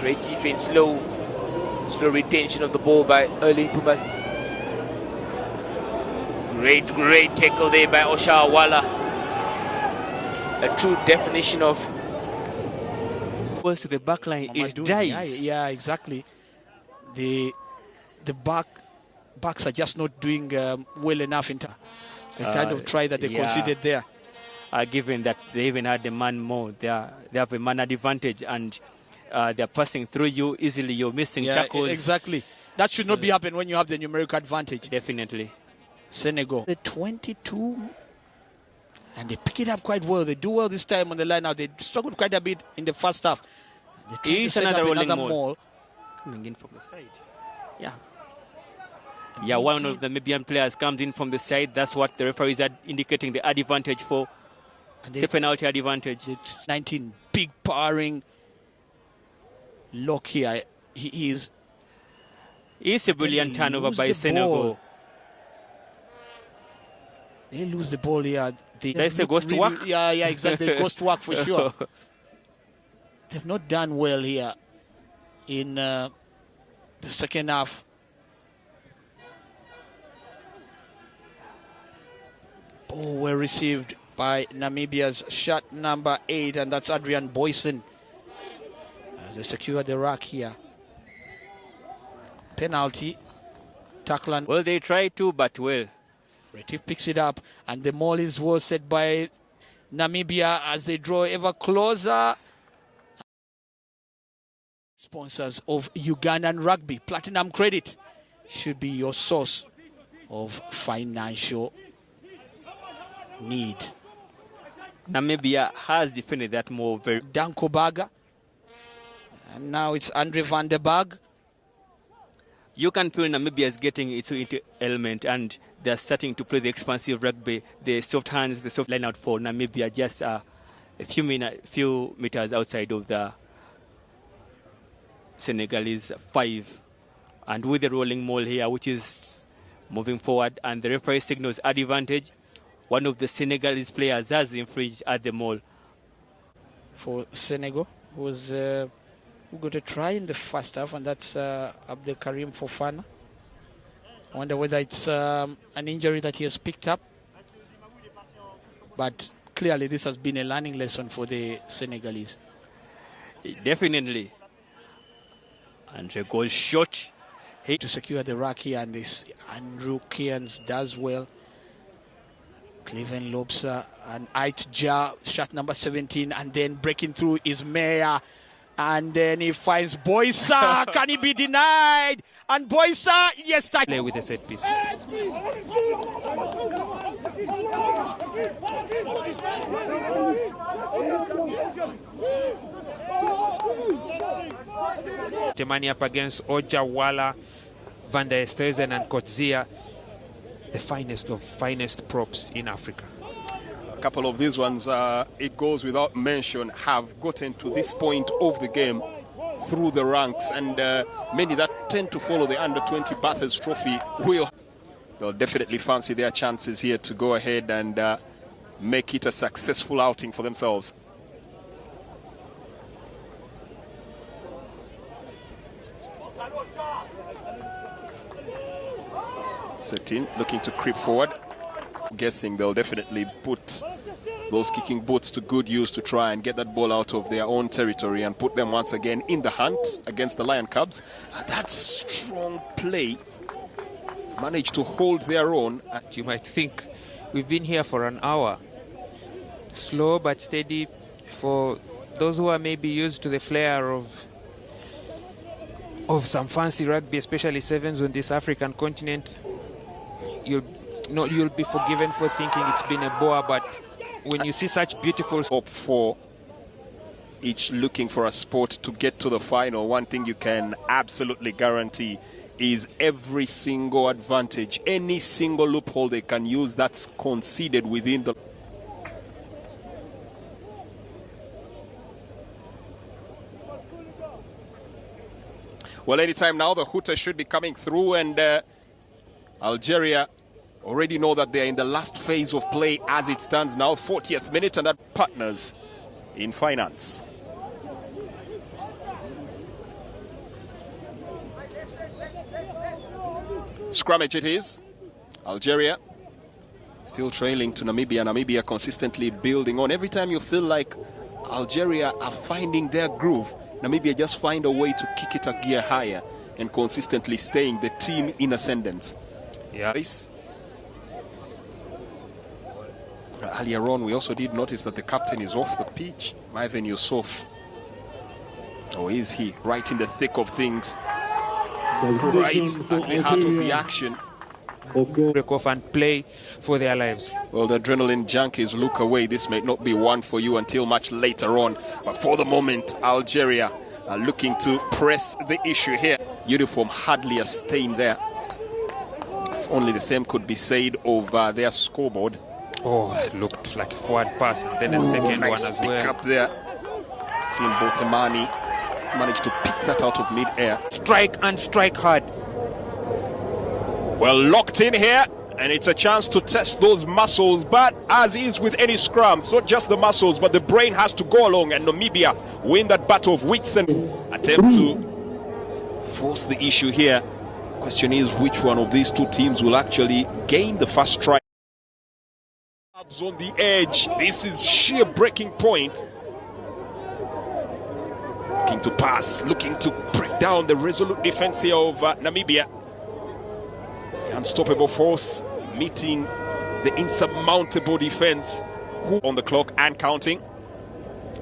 Great defense, slow retention of the ball by Erling Pumas. Great tackle there by Auala. A true definition of goes to the back line, it dies. Yeah, exactly. The backs are just not doing well enough in the kind of try that they conceded there. Given that they even had the man more, they have a man advantage, and they're passing through you easily. You're missing tackles. Exactly. That should not be happening when you have the numeric advantage. Definitely. Senegal. The 22, and they pick it up quite well. They do well this time on the line. Now they struggled quite a bit in the first half. It's another rolling maul coming in from the side. Yeah, one of the Namibian players comes in from the side. That's what the referees are indicating the advantage for. It's a penalty advantage. It's 19, big powering lock here. It's a brilliant turnover by Senegal. They lose the ball here. That's a ghost work. Yeah, exactly. Ghost work for sure. They've not done well here in the second half. Ball well received by Namibia's shot number 8, and that's Adrian Boyson as they secure the rack here. Penalty. Tackle. Well, they try to, but well. Retief picks it up, and the maul is well set by Namibia as they draw ever closer. Sponsors of Ugandan Rugby, Platinum Credit should be your source of financial need. Namibia has defended that move very. Danko Baga, and now it's Andre van der Berg. You can feel Namibia is getting into element, and they're starting to play the expansive rugby, the soft hands, the soft line out for Namibia, just a few meters outside of the Senegalese 5. And with the rolling maul here, which is moving forward, and the referee signals advantage, one of the Senegalese players has infringed at the maul. For Senegal, who got a try in the first half, and that's Abdel Karim Fofana. I wonder whether it's an injury that he has picked up. But clearly this has been a learning lesson for the Senegalese. Definitely. And a goal shot. To secure the rack here, and this Andrew Cairns does well. Cleven Lobser and Otja, shot number 17, and then breaking through is Meyer. And then he finds Boysa. Can he be denied? And Boysa, yes, play with a set piece. Temani up against Otja, Van der Stezen and Kotzia, the finest of finest props in Africa. A couple of these ones, it goes without mention, have gotten to this point of the game through the ranks, and many that tend to follow the under-20 Bathurst Trophy they'll definitely fancy their chances here to go ahead and make it a successful outing for themselves. Setin looking to creep forward. Guessing they'll definitely put those kicking boots to good use to try and get that ball out of their own territory and put them once again in the hunt against the Lion Cubs. And that's strong play. Managed to hold their own. You might think we've been here for an hour. Slow but steady for those who are maybe used to the flair of some fancy rugby, especially sevens on this African continent. You'll be forgiven for thinking it's been a bore, but when you see such beautiful hope for each looking for a spot to get to the final, one thing you can absolutely guarantee is every single advantage, any single loophole they can use that's conceded within the well, anytime now the hooter should be coming through, and Algeria already know that they're in the last phase of play as it stands now, 40th minute, and that partners in finance. Scrummage it is. Algeria still trailing to Namibia. Namibia consistently building on. Every time you feel like Algeria are finding their groove, Namibia just find a way to kick it a gear higher and consistently staying the team in ascendance. Yeah. Earlier on, we also did notice that the captain is off the pitch, Ivan Yusuf. Or is he? Right in the thick of things. Right at the heart of the action. Break off and play for their lives. Well, the adrenaline junkies look away. This may not be one for you until much later on. But for the moment, Algeria are looking to press the issue here. Uniform hardly a stain there. Only the same could be said of their scoreboard. Oh, it looked like a forward pass. Then a second nice one as pick well. up there. Seeing Botemani managed to pick that out of mid-air. Strike and strike hard. Well, locked in here, and it's a chance to test those muscles. But as is with any scrum, it's not just the muscles, but the brain has to go along. And Namibia win that battle of wits and attempt to force the issue here. Question is, which one of these two teams will actually gain the first strike? On the edge, this is sheer breaking point. Looking to pass, looking to break down the resolute defense here of Namibia. The unstoppable force meeting the insurmountable defense. On the clock and counting.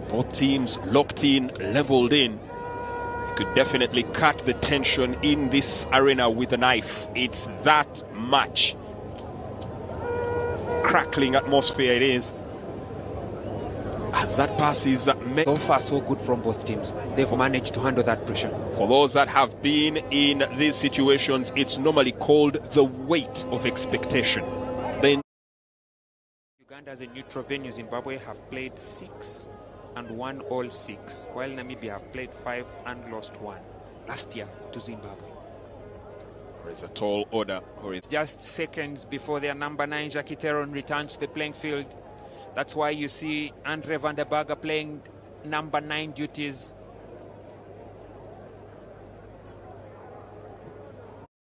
Both teams locked in, leveled in. Could definitely cut the tension in this arena with a knife. It's that much. Crackling atmosphere it is. As that pass is made. So far, so good from both teams. They've managed to handle that pressure. For those that have been in these situations, it's normally called the weight of expectation. Then Uganda as a neutral venue, Zimbabwe have played 6 and won all 6, while Namibia have played 5 and lost 1 last year to Zimbabwe. there is a tall order. Just seconds before their number 9, Jackie Teron, returns to the playing field. That's why you see Andre van der Berger playing number 9 duties